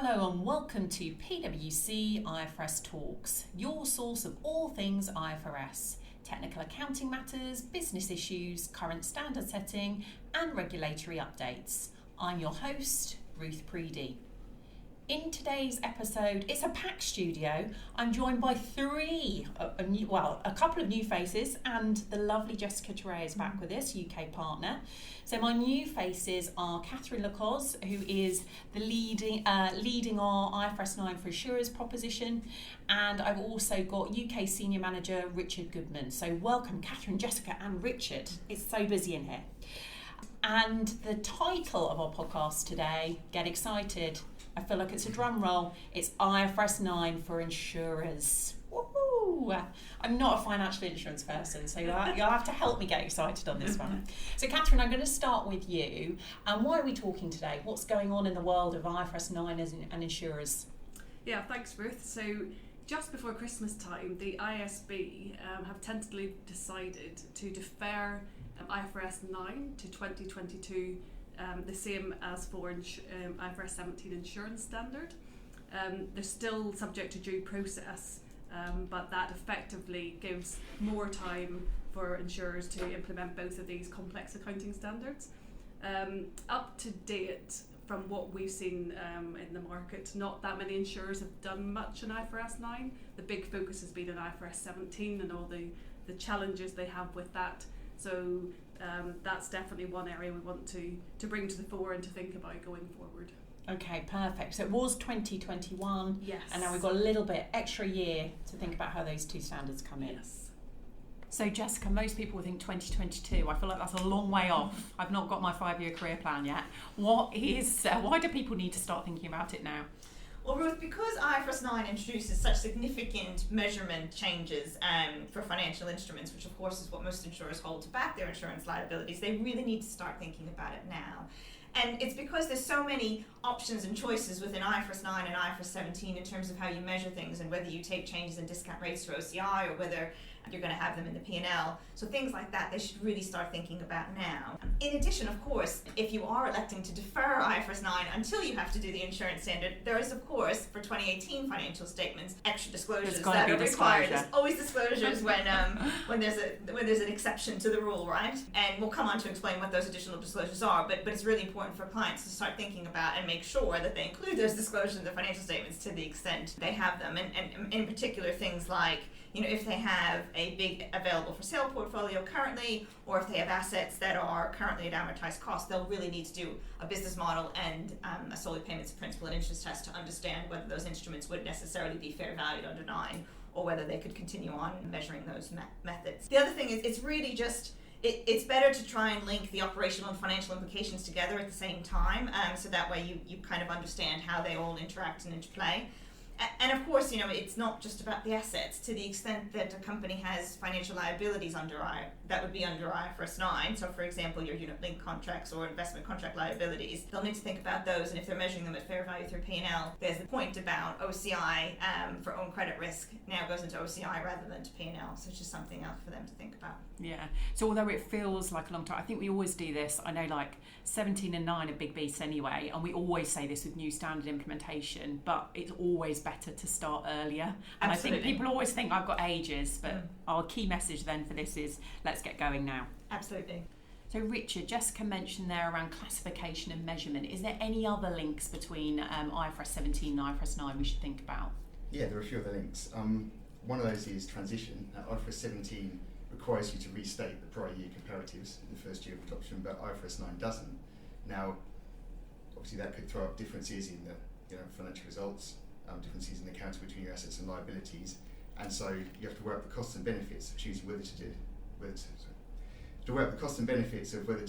Hello and welcome to PwC IFRS Talks, your source of all things IFRS, technical accounting matters, business issues, current standard setting and regulatory updates. I'm your host, Ruth Preedy. In today's episode, it's a packed studio. I'm joined by a couple of new faces, and the lovely Jessica Teray is back with us, UK partner. So my new faces are Catherine Lacoz, who is the leading our IFRS 9 for insurers proposition, and I've also got UK Senior Manager Richard Goodman. So welcome, Catherine, Jessica, and Richard. It's so busy in here. And the title of our podcast today, get excited. I feel like it's a drum roll. It's IFRS 9 for insurers. Woo-hoo! I'm not a financial insurance person, so you'll have to help me get excited on this one. So Catherine, I'm going to start with you. And why are we talking today? What's going on in the world of IFRS 9 and insurers? Yeah, thanks Ruth. So just before Christmas time, the ISB have tentatively decided to defer IFRS 9 to 2022, the same as for IFRS 17 insurance standard. They're still subject to due process, but that effectively gives more time for insurers to implement both of these complex accounting standards. Up to date, from what we've seen in the market, not that many insurers have done much in IFRS 9. The big focus has been on IFRS 17 and all the challenges they have with that. So that's definitely one area we want to bring to the fore and to think about going forward. Okay, perfect. So it was 2021, yes, and now we've got a little bit extra year to think about how those two standards come in. Yes. So Jessica, most people would think 2022. I feel like that's a long way off. I've not got my 5-year career plan yet. Why do people need to start thinking about it now? Well, Ruth, because IFRS 9 introduces such significant measurement changes for financial instruments, which of course is what most insurers hold to back their insurance liabilities, they really need to start thinking about it now. And it's because there's so many options and choices within IFRS 9 and IFRS 17 in terms of how you measure things and whether you take changes in discount rates to OCI or whether you're going to have them in the P&L. So things like that, they should really start thinking about now. In addition, of course, if you are electing to defer IFRS 9 until you have to do the insurance standard, there is, of course, for 2018 financial statements, extra disclosures that are required. There's always disclosures when there's an exception to the rule, right? And we'll come on to explain what those additional disclosures are, but it's really important for clients to start thinking about and make sure that they include those disclosures in the financial statements to the extent they have them. And in particular, things like, if they have a big available for sale portfolio currently, or if they have assets that are currently at amortized cost, they'll really need to do a business model and a solely payments of principal and interest test to understand whether those instruments would necessarily be fair valued under 9 or whether they could continue on measuring those methods. The other thing is it's really just it's better to try and link the operational and financial implications together at the same time, so that way you kind of understand how they all interact and interplay. And of course, it's not just about the assets. To the extent that a company has financial liabilities that would be under IFRS 9. So, for example, your unit-linked contracts or investment contract liabilities, they'll need to think about those. And if they're measuring them at fair value through P&L, there's the point about OCI for own credit risk now goes into OCI rather than to P&L. So it's just something else for them to think about. Yeah. So although it feels like a long time, I think we always do this. I know like 17 and 9 are big beasts anyway, and we always say this with new standard implementation, but it's always better to start earlier. And Absolutely. I think people always think I've got ages, but our key message then for this is let's get going now. Absolutely. So Richard, Jessica mentioned there around classification and measurement. Is there any other links between IFRS 17 and IFRS 9 we should think about? Yeah, there are a few other links. One of those is transition. IFRS 17 requires you to restate the prior year comparatives in the first year of adoption, but IFRS 9 doesn't. Now, obviously that could throw up differences in the financial results, differences in accounting between your assets and liabilities, and so you have to work the costs and benefits of choosing whether to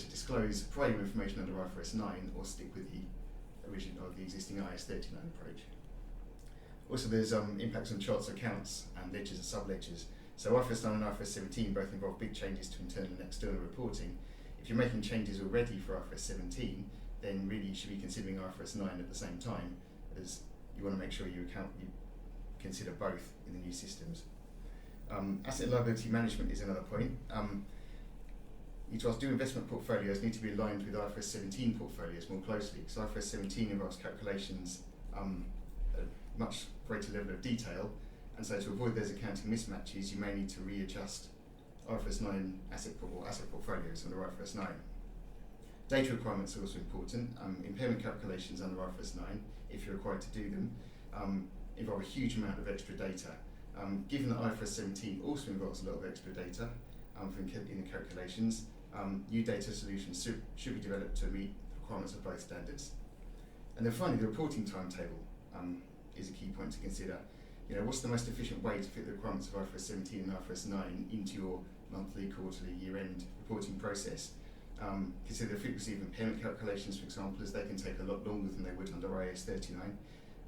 disclose prior year information under IFRS 9 or stick with the original or the existing IAS 39 approach. Also, there's impacts on charts of accounts and ledgers and sub-ledgers. So IFRS 9 and IFRS 17 both involve big changes to internal and external reporting. If you're making changes already for IFRS 17, then really you should be considering IFRS 9 at the same time, as you want to make sure you consider both in the new systems. Asset and liability management is another point. Do investment portfolios need to be aligned with IFRS 17 portfolios more closely, because IFRS 17 involves calculations a much greater level of detail, and so to avoid those accounting mismatches, you may need to readjust IFRS 9 asset portfolios under IFRS 9. Data requirements are also important. Impairment calculations under IFRS 9, if you're required to do them, involve a huge amount of extra data. Given that IFRS 17 also involves a lot of extra data in the calculations, new data solutions should be developed to meet the requirements of both standards. And then finally, the reporting timetable is a key point to consider. What's the most efficient way to fit the requirements of IFRS 17 and IFRS 9 into your monthly, quarterly, year-end reporting process? Consider the frequency of impairment calculations, for example, as they can take a lot longer than they would under IAS 39.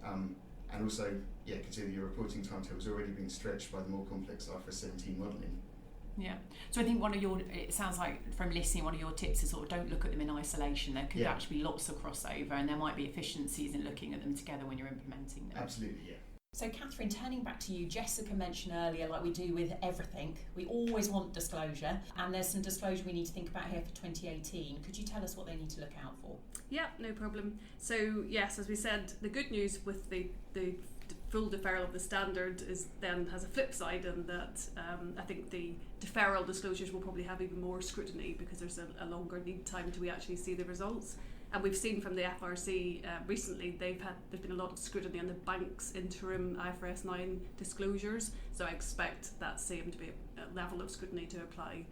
And also, consider your reporting timetable has already been stretched by the more complex IFRS 17 modelling. Yeah. So I think it sounds like from listening, one of your tips is sort of don't look at them in isolation. There could actually be lots of crossover, and there might be efficiencies in looking at them together when you're implementing them. Absolutely, yeah. So Catherine, turning back to you, Jessica mentioned earlier, like we do with everything, we always want disclosure, and there's some disclosure we need to think about here for 2018. Could you tell us what they need to look out for? Yeah, no problem. So yes, as we said, the good news with the full deferral of the standard has a flip side, in that I think the deferral disclosures will probably have even more scrutiny because there's a longer lead time till we actually see the results. And we've seen from the FRC recently, there's been a lot of scrutiny on the bank's interim IFRS 9 disclosures. So I expect that same to be a level of scrutiny to apply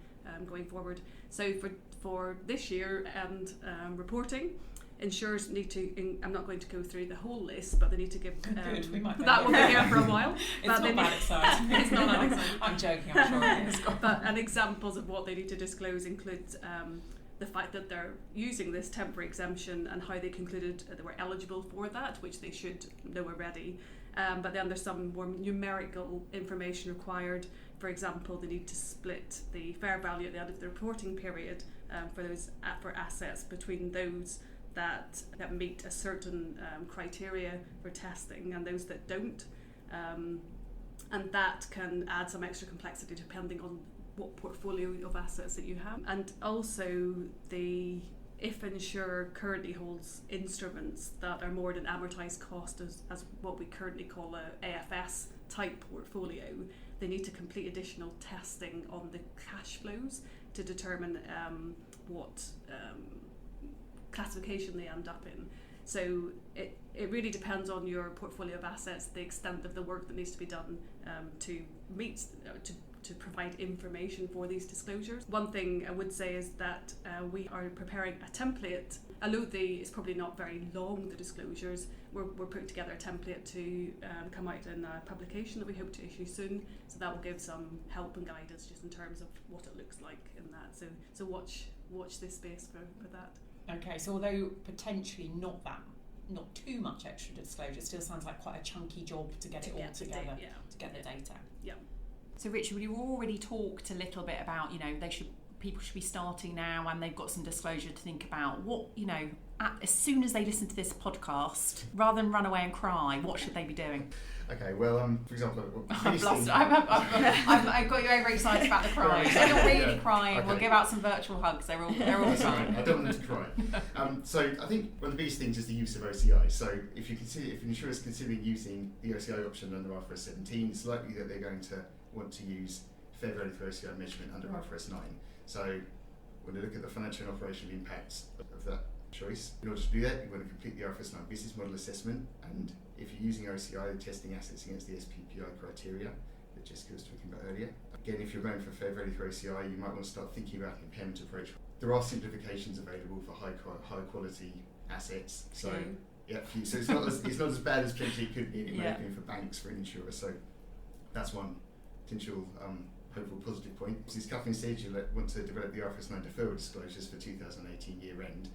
going forward. So for this year and reporting, insurers need to, I'm not going to go through the whole list, but they need to give, Good, we might that will be here for a while. It's not that exciting. It's not that exciting. I'm joking, I'm sure it is. And examples of what they need to disclose include the fact that they're using this temporary exemption and how they concluded they were eligible for that, which they should know already. But then there's some more numerical information required. For example, they need to split the fair value at the end of the reporting period for assets between those that meet a certain criteria for testing and those that don't. And that can add some extra complexity depending on what portfolio of assets that you have. And also, if an insurer currently holds instruments that are more than amortised cost as what we currently call a AFS type portfolio, they need to complete additional testing on the cash flows to determine what classification they end up in. So it really depends on your portfolio of assets, the extent of the work that needs to be done to provide information for these disclosures. One thing I would say is that we are preparing a template. Although it's probably not very long, the disclosures, we're putting together a template to come out in a publication that we hope to issue soon. So that will give some help and guidance just in terms of what it looks like in that. So watch this space for that. Okay, so although potentially not too much extra disclosure, it still sounds like quite a chunky job to get it all together, to get the data. Yeah. So Richard, you already talked a little bit about, people should be starting now and they've got some disclosure to think about. What, as soon as they listen to this podcast, rather than run away and cry, what should they be doing? Okay, well, for example... I've got you overexcited about the crying. Right. They're not really crying. Okay. We'll give out some virtual hugs. They're all That's fine. right. I don't want them to cry. So I think one of the biggest things is the use of OCI. So if an insurer is considering using the OCI option under IFRS 17, it's likely that they're going to want to use fair value through OCI measurement under IFRS 9. So when they look at the financial and operational impacts of that choice, in order to do that, you want to complete the IFRS 9 business model assessment, and if you're using OCI, testing assets against the SPPI criteria that Jessica was talking about earlier. Again, if you're going for fair value through OCI, you might want to start thinking about an impairment approach. There are simplifications available for high quality assets. So so it's not as bad as potentially it could be, and it may have been for banks, for an insurer. So that's one potential hopeful positive point. As Catherine said, you want to develop the IFRS 9 deferral disclosures for 2018 year end.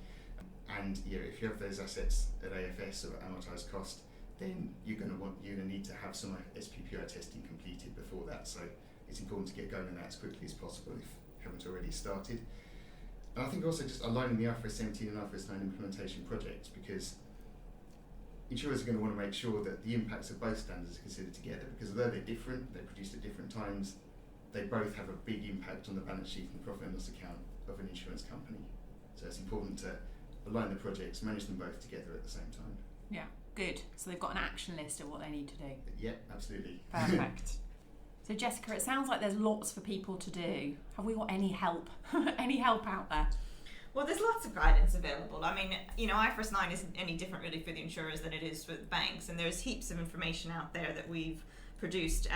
And if you have those assets at AFS or amortised cost, then you're going to need to have some SPPI testing completed before that. So it's important to get going on that as quickly as possible if you haven't already started. And I think also just aligning the IFRS 17 and IFRS 9 implementation projects, because insurers are going to want to make sure that the impacts of both standards are considered together, because although they're different, they're produced at different times, they both have a big impact on the balance sheet and profit and loss account of an insurance company. So it's important to align the projects, manage them both together at the same time. Yeah, Good. So they've got an action list of what they need to do. Yeah, absolutely. Perfect. So Jessica, it sounds like there's lots for people to do. Have we got any help? Any help out there? Well, there's lots of guidance available. I mean, IFRS 9 isn't any different really for the insurers than it is for the banks, and there's heaps of information out there that we've produced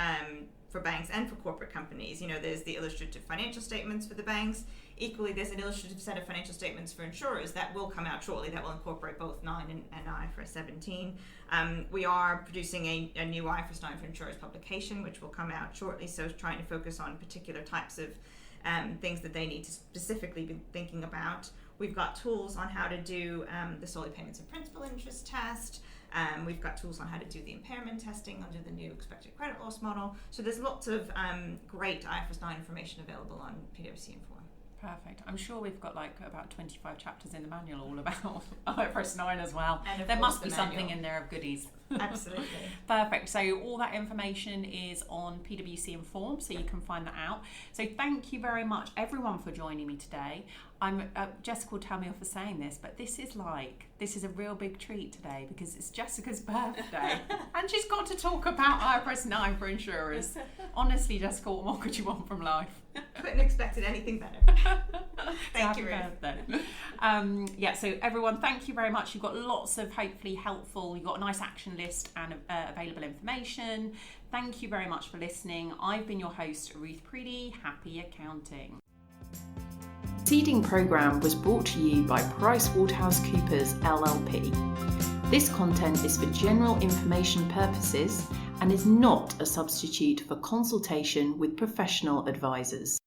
for banks and for corporate companies. There's the illustrative financial statements for the banks. Equally, there's an illustrative set of financial statements for insurers that will come out shortly that will incorporate both 9 and IFRS 17. We are producing a new IFRS 9 for insurers publication, which will come out shortly, so trying to focus on particular types of things that they need to specifically be thinking about. We've got tools on how to do the solely payments of principal interest test. We've got tools on how to do the impairment testing under the new expected credit loss model. So there's lots of great IFRS 9 information available on PwC Inform. Perfect. I'm sure we've got about 25 chapters in the manual all about IFRS 9 as well. And there must be something in there of goodies. Absolutely. Perfect. So all that information is on PwC Inform, so you can find that out. So thank you very much, everyone, for joining me today. Jessica will tell me off for saying this, but this is a real big treat today because it's Jessica's birthday and she's got to talk about IFRS 9 for insurers. Honestly, Jessica, what more could you want from life? Couldn't expected anything better. Thank you, Ruth. So everyone, thank you very much. You've got lots of hopefully helpful, you've got a nice action list and available information. Thank you very much for listening. I've been your host, Ruth Preedy. Happy accounting. Seeding programme was brought to you by PricewaterhouseCoopers LLP. This content is for general information purposes and is not a substitute for consultation with professional advisors.